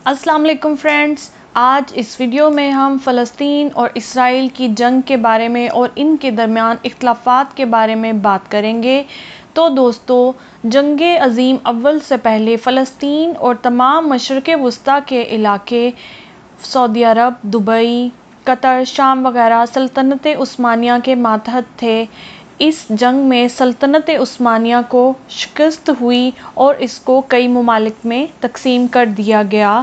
السلام علیکم فرینڈز، آج اس ویڈیو میں ہم فلسطین اور اسرائیل کی جنگ کے بارے میں اور ان کے درمیان اختلافات کے بارے میں بات کریں گے۔ تو دوستو، جنگ عظیم اول سے پہلے فلسطین اور تمام مشرق وسطیٰ کے علاقے سعودی عرب، دبئی، قطر، شام وغیرہ سلطنت عثمانیہ کے ماتحت تھے۔ اس جنگ میں سلطنت عثمانیہ کو شکست ہوئی اور اس کو کئی ممالک میں تقسیم کر دیا گیا۔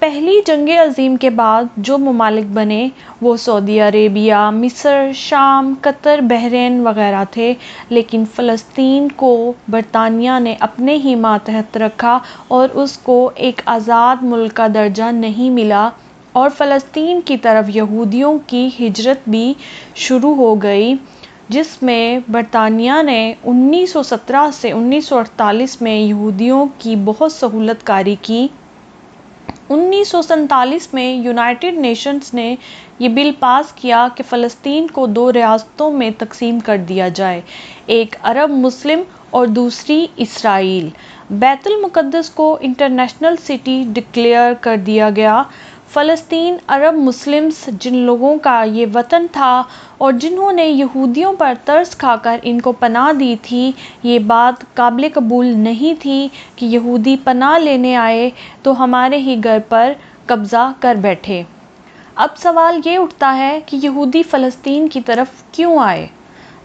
پہلی جنگ عظیم کے بعد جو ممالک بنے وہ سعودی عربیہ، مصر، شام، قطر، بحرین وغیرہ تھے، لیکن فلسطین کو برطانیہ نے اپنے ہی ماتحت رکھا اور اس کو ایک آزاد ملک کا درجہ نہیں ملا، اور فلسطین کی طرف یہودیوں کی ہجرت بھی شروع ہو گئی، جس میں برطانیہ نے 1917 سے 1948 میں یہودیوں کی بہت سہولت کاری کی۔ 1947 میں یونائیٹڈ نیشنز نے یہ بل پاس کیا کہ فلسطین کو 2 ریاستوں میں تقسیم کر دیا جائے، ایک عرب مسلم اور دوسری اسرائیل۔ بیت المقدس کو انٹرنیشنل سٹی ڈکلیئر کر دیا گیا۔ فلسطین عرب مسلمز، جن لوگوں کا یہ وطن تھا اور جنہوں نے یہودیوں پر ترس کھا کر ان کو پناہ دی تھی، یہ بات قابل قبول نہیں تھی کہ یہودی پناہ لینے آئے تو ہمارے ہی گھر پر قبضہ کر بیٹھے۔ اب سوال یہ اٹھتا ہے کہ یہودی فلسطین کی طرف کیوں آئے؟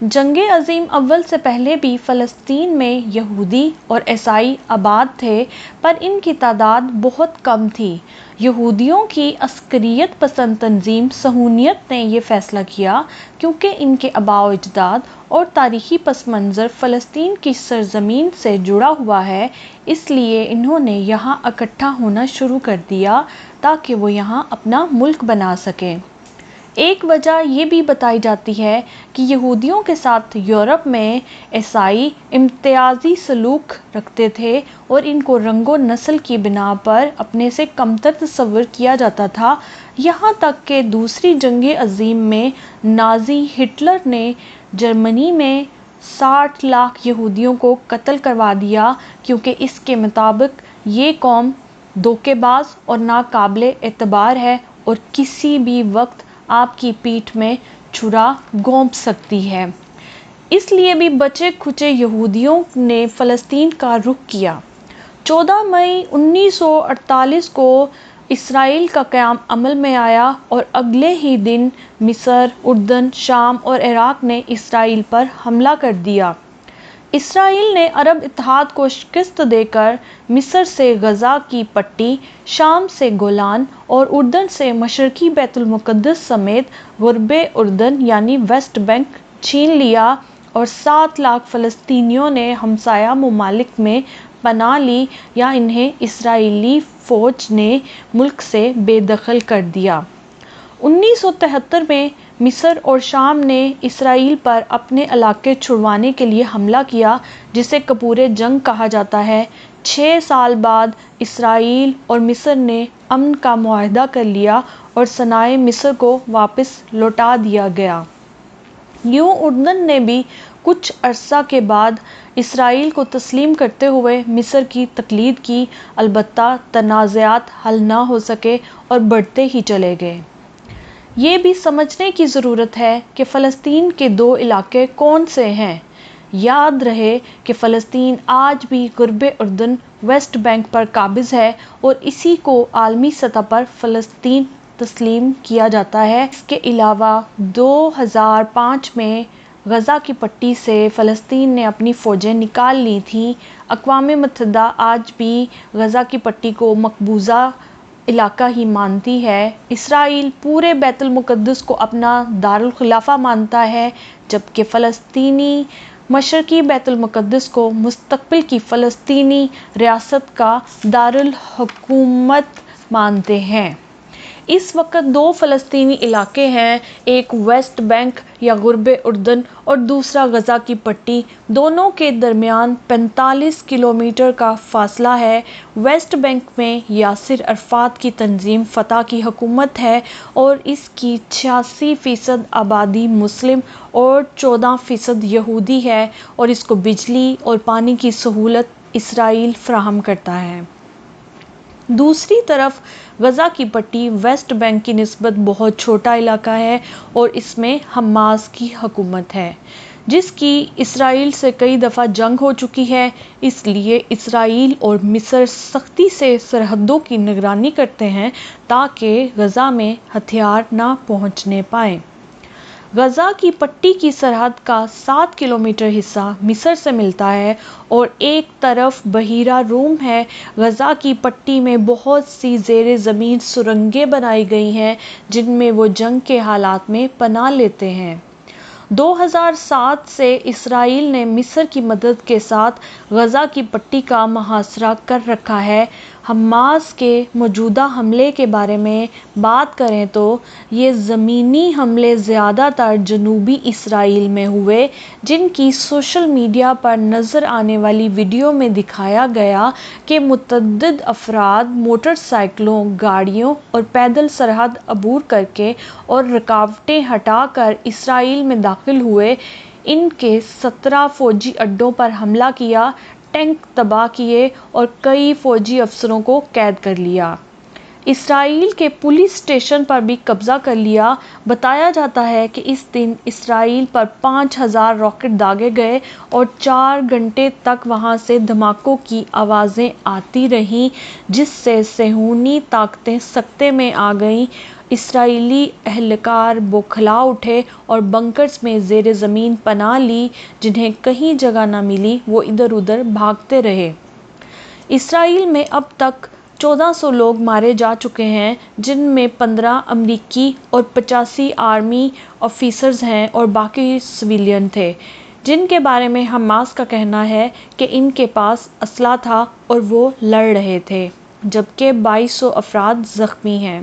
جنگ عظیم اول سے پہلے بھی فلسطین میں یہودی اور عیسائی آباد تھے، پر ان کی تعداد بہت کم تھی۔ یہودیوں کی عسکریت پسند تنظیم صہیونیت نے یہ فیصلہ کیا کیونکہ ان کے آباء و اجداد اور تاریخی پس منظر فلسطین کی سرزمین سے جڑا ہوا ہے، اس لیے انہوں نے یہاں اکٹھا ہونا شروع کر دیا تاکہ وہ یہاں اپنا ملک بنا سکیں۔ ایک وجہ یہ بھی بتائی جاتی ہے کہ یہودیوں کے ساتھ یورپ میں عیسائی امتیازی سلوک رکھتے تھے اور ان کو رنگ و نسل کی بنا پر اپنے سے کمتر تصور کیا جاتا تھا، یہاں تک کہ دوسری جنگ عظیم میں نازی ہٹلر نے جرمنی میں 60 لاکھ یہودیوں کو قتل کروا دیا، کیونکہ اس کے مطابق یہ قوم دھوکے باز اور ناقابل اعتبار ہے اور کسی بھی وقت آپ کی پیٹھ میں چھرا گھونپ سکتی ہے۔ اس لیے بھی بچے کھچے یہودیوں نے فلسطین کا رخ کیا۔ 14 مئی 1948 کو اسرائیل کا قیام عمل میں آیا اور اگلے ہی دن مصر، اردن، شام اور عراق نے اسرائیل پر حملہ کر دیا۔ اسرائیل نے عرب اتحاد کو شکست دے کر مصر سے غزہ کی پٹی، شام سے گولان اور اردن سے مشرقی بیت المقدس سمیت غرب اردن یعنی ویسٹ بینک چھین لیا، اور 7 لاکھ فلسطینیوں نے ہمسایہ ممالک میں پناہ لی یا انہیں اسرائیلی فوج نے ملک سے بے دخل کر دیا۔ 1973 میں مصر اور شام نے اسرائیل پر اپنے علاقے چھڑوانے کے لیے حملہ کیا، جسے کپور جنگ کہا جاتا ہے۔ 6 سال بعد اسرائیل اور مصر نے امن کا معاہدہ کر لیا اور سنائے مصر کو واپس لوٹا دیا گیا۔ یوں اردن نے بھی کچھ عرصہ کے بعد اسرائیل کو تسلیم کرتے ہوئے مصر کی تقلید کی، البتہ تنازعات حل نہ ہو سکے اور بڑھتے ہی چلے گئے۔ یہ بھی سمجھنے کی ضرورت ہے کہ فلسطین کے 2 علاقے کون سے ہیں۔ یاد رہے کہ فلسطین آج بھی غرب اردن ویسٹ بینک پر قابض ہے اور اسی کو عالمی سطح پر فلسطین تسلیم کیا جاتا ہے۔ اس کے علاوہ 2005 میں غزہ کی پٹی سے فلسطین نے اپنی فوجیں نکال لی تھیں۔ اقوام متحدہ آج بھی غزہ کی پٹی کو مقبوضہ علاقہ ہی مانتی ہے۔ اسرائیل پورے بیت المقدس کو اپنا دارالخلافہ مانتا ہے، جبکہ فلسطینی مشرقی بیت المقدس کو مستقبل کی فلسطینی ریاست کا دارالحکومت مانتے ہیں۔ اس وقت 2 فلسطینی علاقے ہیں، ایک ویسٹ بینک یا غرب اردن اور دوسرا غزہ کی پٹی۔ دونوں کے درمیان 45 کلومیٹر کا فاصلہ ہے۔ ویسٹ بینک میں یاسر عرفات کی تنظیم فتح کی حکومت ہے اور اس کی 86% آبادی مسلم اور 14% یہودی ہے، اور اس کو بجلی اور پانی کی سہولت اسرائیل فراہم کرتا ہے۔ دوسری طرف غزہ کی پٹی ویسٹ بینک کی نسبت بہت چھوٹا علاقہ ہے اور اس میں حماس کی حکومت ہے، جس کی اسرائیل سے کئی دفعہ جنگ ہو چکی ہے۔ اس لیے اسرائیل اور مصر سختی سے سرحدوں کی نگرانی کرتے ہیں تاکہ غزہ میں ہتھیار نہ پہنچنے پائیں۔ غزہ کی پٹی کی سرحد کا 7 کلومیٹر حصہ مصر سے ملتا ہے اور ایک طرف بحیرہ روم ہے۔ غزہ کی پٹی میں بہت سی زیر زمین سرنگیں بنائی گئی ہیں جن میں وہ جنگ کے حالات میں پناہ لیتے ہیں۔ 2007 سے اسرائیل نے مصر کی مدد کے ساتھ غزہ کی پٹی کا محاصرہ کر رکھا ہے۔ حماس کے موجودہ حملے کے بارے میں بات کریں تو یہ زمینی حملے زیادہ تر جنوبی اسرائیل میں ہوئے، جن کی سوشل میڈیا پر نظر آنے والی ویڈیو میں دکھایا گیا کہ متعدد افراد موٹر سائیکلوں، گاڑیوں اور پیدل سرحد عبور کرکے اور رکاوٹیں ہٹا کر اسرائیل میں داخل ہوئے۔ ان کے 17 فوجی اڈوں پر حملہ کیا، ٹینک تباہ کیے اور کئی فوجی افسروں کو قید کر لیا۔ اسرائیل کے پولیس اسٹیشن پر بھی قبضہ کر لیا۔ بتایا جاتا ہے کہ اس دن اسرائیل پر 5000 راکٹ داغے گئے اور 4 گھنٹے تک وہاں سے دھماکوں کی آوازیں آتی رہیں، جس سے صہیونی طاقتیں سکتے میں آ گئیں۔ اسرائیلی اہلکار بوکھلا اٹھے اور بنکرز میں زیر زمین پناہ لی۔ جنہیں کہیں جگہ نہ ملی وہ ادھر ادھر بھاگتے رہے۔ اسرائیل میں اب تک 1400 لوگ مارے جا چکے ہیں، جن میں 15 امریکی اور 85 آرمی آفیسرز ہیں اور باقی سویلین تھے، جن کے بارے میں حماس کا کہنا ہے کہ ان کے پاس اسلحہ تھا اور وہ لڑ رہے تھے، جبکہ 2200 افراد زخمی ہیں۔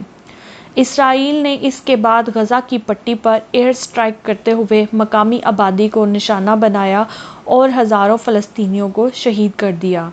اسرائیل نے اس کے بعد غزہ کی پٹی پر ایئر اسٹرائک کرتے ہوئے مقامی آبادی کو نشانہ بنایا اور ہزاروں فلسطینیوں کو شہید کر دیا۔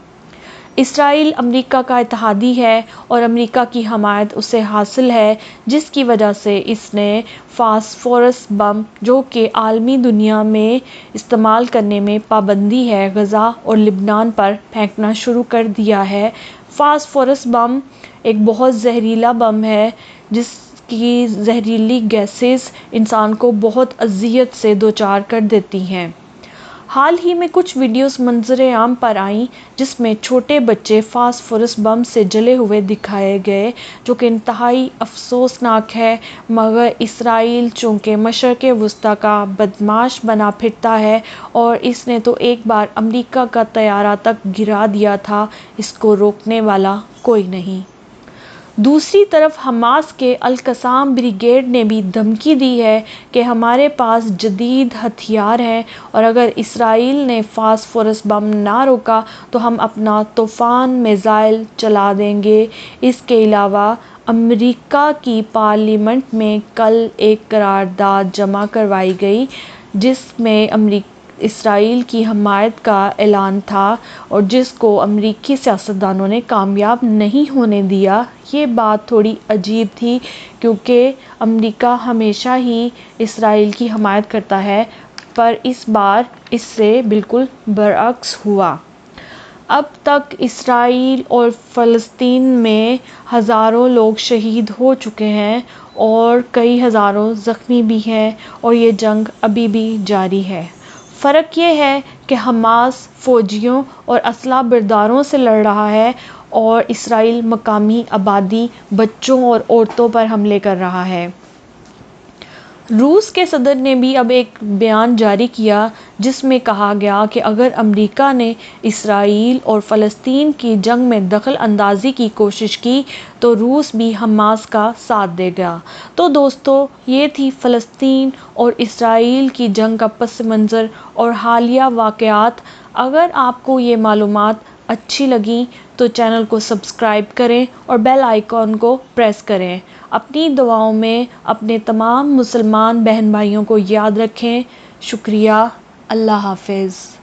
اسرائیل امریکہ کا اتحادی ہے اور امریکہ کی حمایت اسے حاصل ہے، جس کی وجہ سے اس نے فاسفورس بم، جو کہ عالمی دنیا میں استعمال کرنے میں پابندی ہے، غزہ اور لبنان پر پھینکنا شروع کر دیا ہے۔ فاسفورس بم ایک بہت زہریلا بم ہے جس کی زہریلی گیسز انسان کو بہت اذیت سے دوچار کر دیتی ہیں۔ حال ہی میں کچھ ویڈیوز منظر عام پر آئیں جس میں چھوٹے بچے فاسفورس بم سے جلے ہوئے دکھائے گئے، جو کہ انتہائی افسوسناک ہے، مگر اسرائیل چونکہ مشرق وسطیٰ کا بدمعاش بنا پھرتا ہے اور اس نے تو ایک بار امریکہ کا طیارہ تک گرا دیا تھا، اس کو روکنے والا کوئی نہیں۔ دوسری طرف حماس کے القسام بریگیڈ نے بھی دھمکی دی ہے کہ ہمارے پاس جدید ہتھیار ہیں اور اگر اسرائیل نے فاسفورس بم نہ روکا تو ہم اپنا طوفان میزائل چلا دیں گے۔ اس کے علاوہ امریکہ کی پارلیمنٹ میں کل ایک قرارداد جمع کروائی گئی جس میں اسرائیل کی حمایت کا اعلان تھا اور جس کو امریکی سیاستدانوں نے کامیاب نہیں ہونے دیا۔ یہ بات تھوڑی عجیب تھی کیونکہ امریکہ ہمیشہ ہی اسرائیل کی حمایت کرتا ہے، پر اس بار اس سے بالکل برعکس ہوا۔ اب تک اسرائیل اور فلسطین میں ہزاروں لوگ شہید ہو چکے ہیں اور کئی ہزاروں زخمی بھی ہیں اور یہ جنگ ابھی بھی جاری ہے۔ فرق یہ ہے کہ حماس فوجیوں اور اسلحہ برداروں سے لڑ رہا ہے اور اسرائیل مقامی آبادی، بچوں اور عورتوں پر حملے کر رہا ہے۔ روس کے صدر نے بھی اب ایک بیان جاری کیا جس میں کہا گیا کہ اگر امریکہ نے اسرائیل اور فلسطین کی جنگ میں دخل اندازی کی کوشش کی تو روس بھی حماس کا ساتھ دے گا۔ تو دوستو، یہ تھی فلسطین اور اسرائیل کی جنگ کا پس منظر اور حالیہ واقعات۔ اگر آپ کو یہ معلومات اچھی لگیں تو چینل کو سبسکرائب کریں اور بیل آئیکن کو پریس کریں۔ اپنی دعاؤں میں اپنے تمام مسلمان بہن بھائیوں کو یاد رکھیں۔ شکریہ۔ اللہ حافظ۔